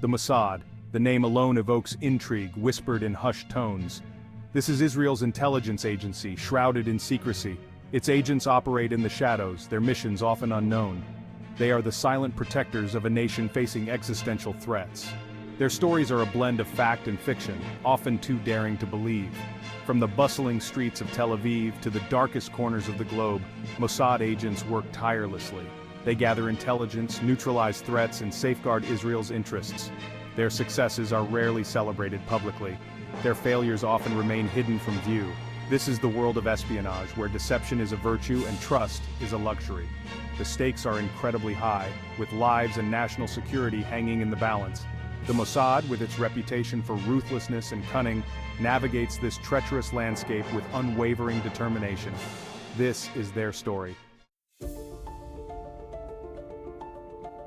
The Mossad, the name alone evokes intrigue whispered in hushed tones. This is Israel's intelligence agency, shrouded in secrecy. Its agents operate in the shadows, their missions often unknown. They are the silent protectors of a nation facing existential threats. Their stories are a blend of fact and fiction, often too daring to believe. From the bustling streets of Tel Aviv to the darkest corners of the globe, Mossad agents work tirelessly. They gather intelligence, neutralize threats, and safeguard Israel's interests. Their successes are rarely celebrated publicly. Their failures often remain hidden from view. This is the world of espionage, where deception is a virtue and trust is a luxury. The stakes are incredibly high, with lives and national security hanging in the balance. The Mossad, with its reputation for ruthlessness and cunning, navigates this treacherous landscape with unwavering determination. This is their story.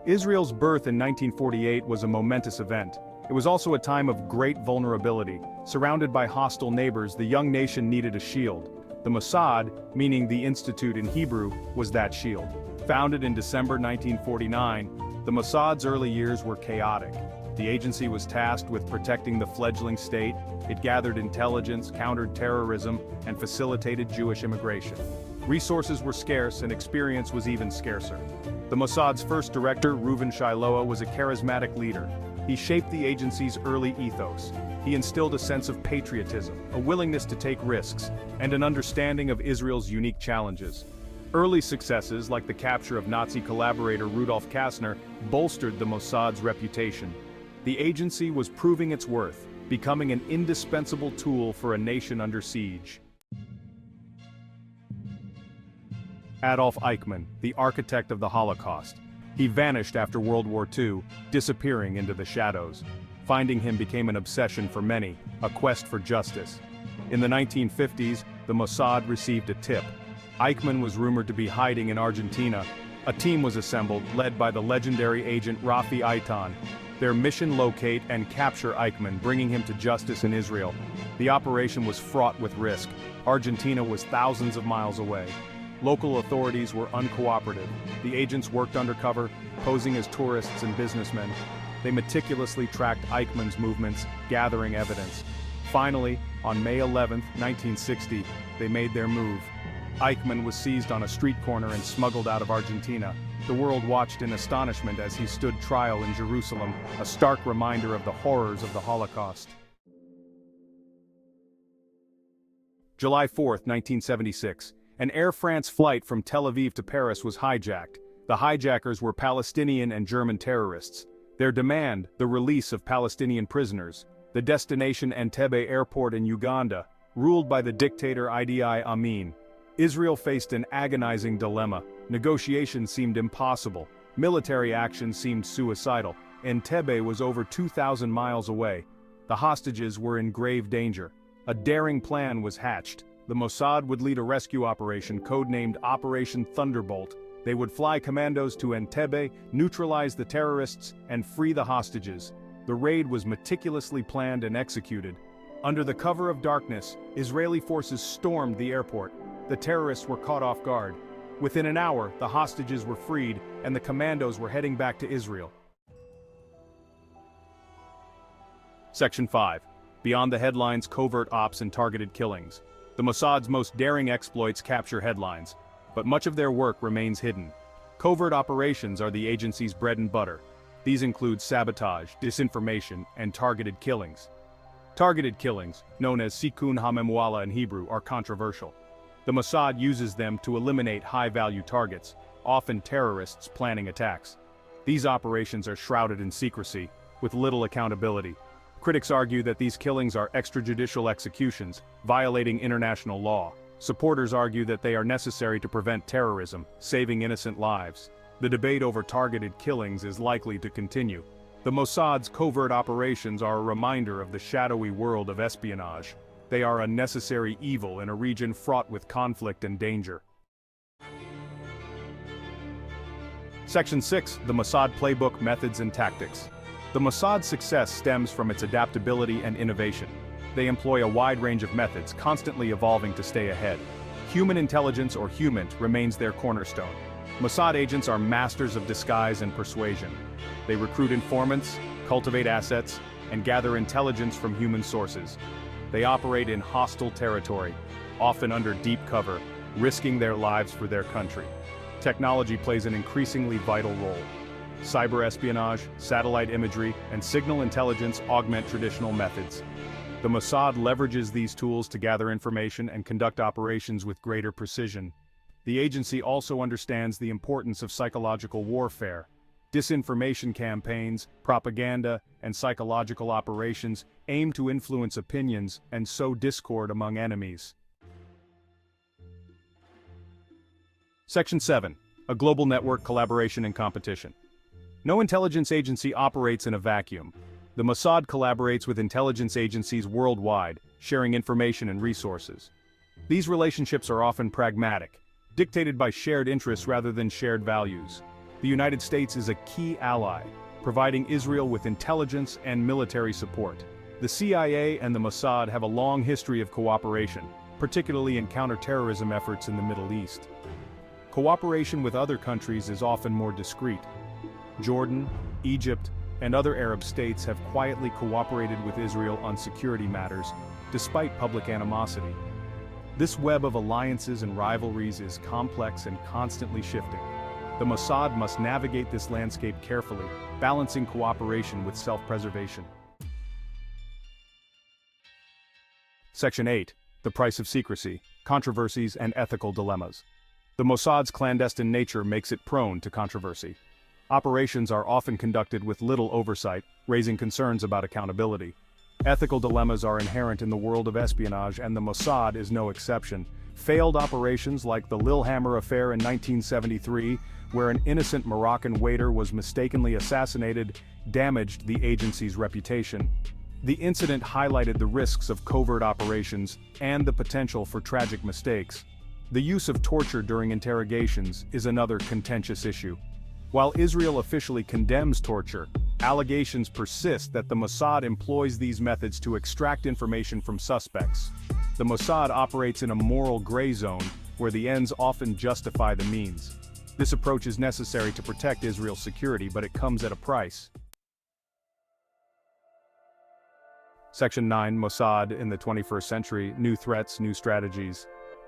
Israel's birth in 1948 was a momentous event. It was also a time of great vulnerability. Surrounded by hostile neighbors, the young nation needed a shield. The Mossad, meaning the Institute in Hebrew, was that shield. Founded in December 1949, the Mossad's early years were chaotic. The agency was tasked with protecting the fledgling state. It gathered intelligence, countered terrorism, and facilitated Jewish immigration. Resources were scarce and experience was even scarcer. The Mossad's first director, Reuven Shiloah, was a charismatic leader. He shaped the agency's early ethos. He instilled a sense of patriotism, a willingness to take risks, and an understanding of Israel's unique challenges. Early successes, like the capture of Nazi collaborator Rudolf Kastner, bolstered the Mossad's reputation. The agency was proving its worth, becoming an indispensable tool for a nation under siege. Adolf Eichmann, the architect of the Holocaust. He vanished after World War II, disappearing into the shadows. Finding him became an obsession for many, a quest for justice. In the 1950s, the Mossad received a tip. Eichmann was rumored to be hiding in Argentina. A team was assembled, led by the legendary agent Rafi Eitan. Their mission: locate and capture Eichmann, bringing him to justice in Israel. The operation was fraught with risk. Argentina was thousands of miles away. Local authorities were uncooperative. The agents worked undercover, posing as tourists and businessmen. They meticulously tracked Eichmann's movements, gathering evidence. Finally, on May 11, 1960, they made their move. Eichmann was seized on a street corner and smuggled out of Argentina. The world watched in astonishment as he stood trial in Jerusalem, a stark reminder of the horrors of the Holocaust. July 4, 1976. An Air France flight from Tel Aviv to Paris was hijacked. The hijackers were Palestinian and German terrorists. Their demand: the release of Palestinian prisoners. The destination: Entebbe Airport in Uganda, ruled by the dictator Idi Amin. Israel faced an agonizing dilemma. Negotiations seemed impossible. Military action seemed suicidal. Entebbe was over 2,000 miles away. The hostages were in grave danger. A daring plan was hatched. The Mossad would lead a rescue operation codenamed Operation Thunderbolt. They would fly commandos to Entebbe, neutralize the terrorists, and free the hostages. The raid was meticulously planned and executed. Under the cover of darkness, Israeli forces stormed the airport. The terrorists were caught off guard. Within an hour, the hostages were freed, and the commandos were heading back to Israel. Section 5. Beyond the headlines: covert ops and targeted killings. The Mossad's most daring exploits capture headlines, but much of their work remains hidden. Covert operations are the agency's bread and butter. These include sabotage, disinformation, and targeted killings. Targeted killings, known as Sikun HaMemwala in Hebrew, are controversial. The Mossad uses them to eliminate high-value targets, often terrorists planning attacks. These operations are shrouded in secrecy, with little accountability. Critics argue that these killings are extrajudicial executions, violating international law. Supporters argue that they are necessary to prevent terrorism, saving innocent lives. The debate over targeted killings is likely to continue. The Mossad's covert operations are a reminder of the shadowy world of espionage. They are a necessary evil in a region fraught with conflict and danger. Section 6. The Mossad Playbook: Methods and Tactics. The Mossad's success stems from its adaptability and innovation. They employ a wide range of methods, constantly evolving to stay ahead. Human intelligence, or HUMINT, remains their cornerstone. Mossad agents are masters of disguise and persuasion. They recruit informants, cultivate assets, and gather intelligence from human sources. They operate in hostile territory, often under deep cover, risking their lives for their country. Technology plays an increasingly vital role. Cyber espionage, satellite imagery, and signal intelligence augment traditional methods. The Mossad leverages these tools to gather information and conduct operations with greater precision. The agency also understands the importance of psychological warfare. Disinformation campaigns, propaganda, and psychological operations aim to influence opinions and sow discord among enemies. Section 7. A global network, collaboration and competition. No intelligence agency operates in a vacuum. The Mossad collaborates with intelligence agencies worldwide, sharing information and resources. These relationships are often pragmatic, dictated by shared interests rather than shared values. The United States is a key ally, providing Israel with intelligence and military support. The CIA and the Mossad have a long history of cooperation, particularly in counterterrorism efforts in the Middle East. Cooperation with other countries is often more discreet. Jordan, Egypt, and other Arab states have quietly cooperated with Israel on security matters, despite public animosity. This web of alliances and rivalries is complex and constantly shifting. The Mossad must navigate this landscape carefully, balancing cooperation with self-preservation. Section 8. The price of secrecy, controversies and ethical dilemmas. The Mossad's clandestine nature makes it prone to controversy. Operations are often conducted with little oversight, raising concerns about accountability. Ethical dilemmas are inherent in the world of espionage, and the Mossad is no exception. Failed operations like the Lillehammer affair in 1973, where an innocent Moroccan waiter was mistakenly assassinated, damaged the agency's reputation. The incident highlighted the risks of covert operations and the potential for tragic mistakes. The use of torture during interrogations is another contentious issue. While Israel officially condemns torture, allegations persist that the Mossad employs these methods to extract information from suspects. The Mossad operates in a moral gray zone, where the ends often justify the means. This approach is necessary to protect Israel's security, but it comes at a price. Section 9. Mossad in the 21st century, new threats, new strategies.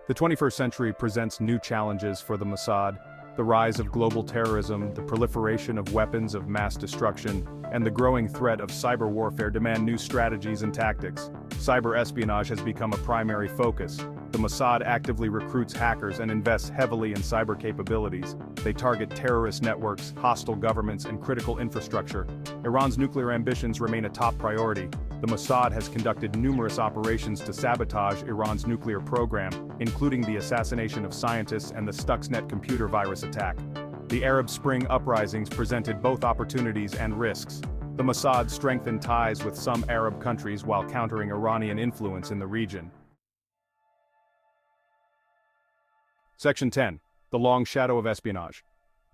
The 21st century presents new challenges for the Mossad. The rise of global terrorism, the proliferation of weapons of mass destruction, and the growing threat of cyber warfare demand new strategies and tactics. Cyber espionage has become a primary focus. The Mossad actively recruits hackers and invests heavily in cyber capabilities. They target terrorist networks, hostile governments, and critical infrastructure. Iran's nuclear ambitions remain a top priority. The Mossad has conducted numerous operations to sabotage Iran's nuclear program, including the assassination of scientists and the Stuxnet computer virus attack. The Arab Spring uprisings presented both opportunities and risks. The Mossad strengthened ties with some Arab countries while countering Iranian influence in the region. Section 10. The long shadow of espionage.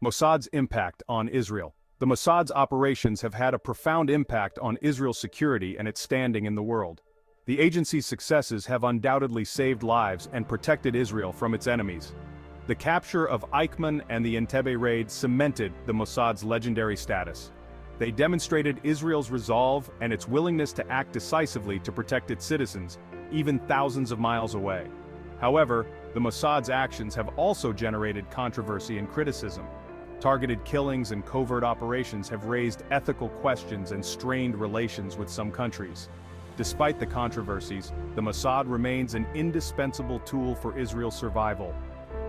Mossad's impact on Israel. The Mossad's operations have had a profound impact on Israel's security and its standing in the world. The agency's successes have undoubtedly saved lives and protected Israel from its enemies. The capture of Eichmann and the Entebbe raid cemented the Mossad's legendary status. They demonstrated Israel's resolve and its willingness to act decisively to protect its citizens, even thousands of miles away. However, the Mossad's actions have also generated controversy and criticism. Targeted killings and covert operations have raised ethical questions and strained relations with some countries. Despite the controversies, the Mossad remains an indispensable tool for Israel's survival.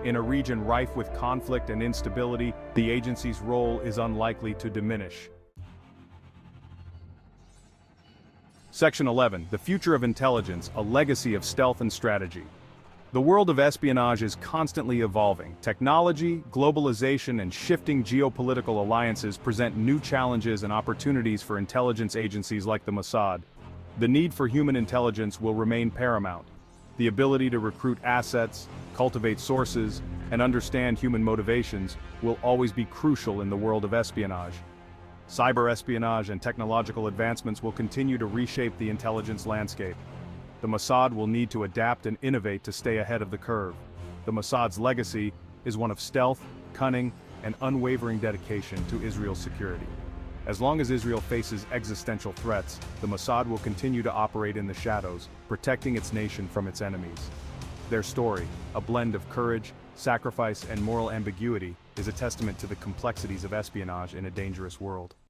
In a region rife with conflict and instability, the agency's role is unlikely to diminish. Section 11. The future of intelligence, a legacy of stealth and strategy. The world of espionage is constantly evolving. Technology, globalization, and shifting geopolitical alliances present new challenges and opportunities for intelligence agencies like the Mossad. The need for human intelligence will remain paramount. The ability to recruit assets, cultivate sources, and understand human motivations will always be crucial in the world of espionage. Cyber espionage and technological advancements will continue to reshape the intelligence landscape. The Mossad will need to adapt and innovate to stay ahead of the curve. The Mossad's legacy is one of stealth, cunning, and unwavering dedication to Israel's security. As long as Israel faces existential threats, the Mossad will continue to operate in the shadows, protecting its nation from its enemies. Their story, a blend of courage, sacrifice, and moral ambiguity, is a testament to the complexities of espionage in a dangerous world.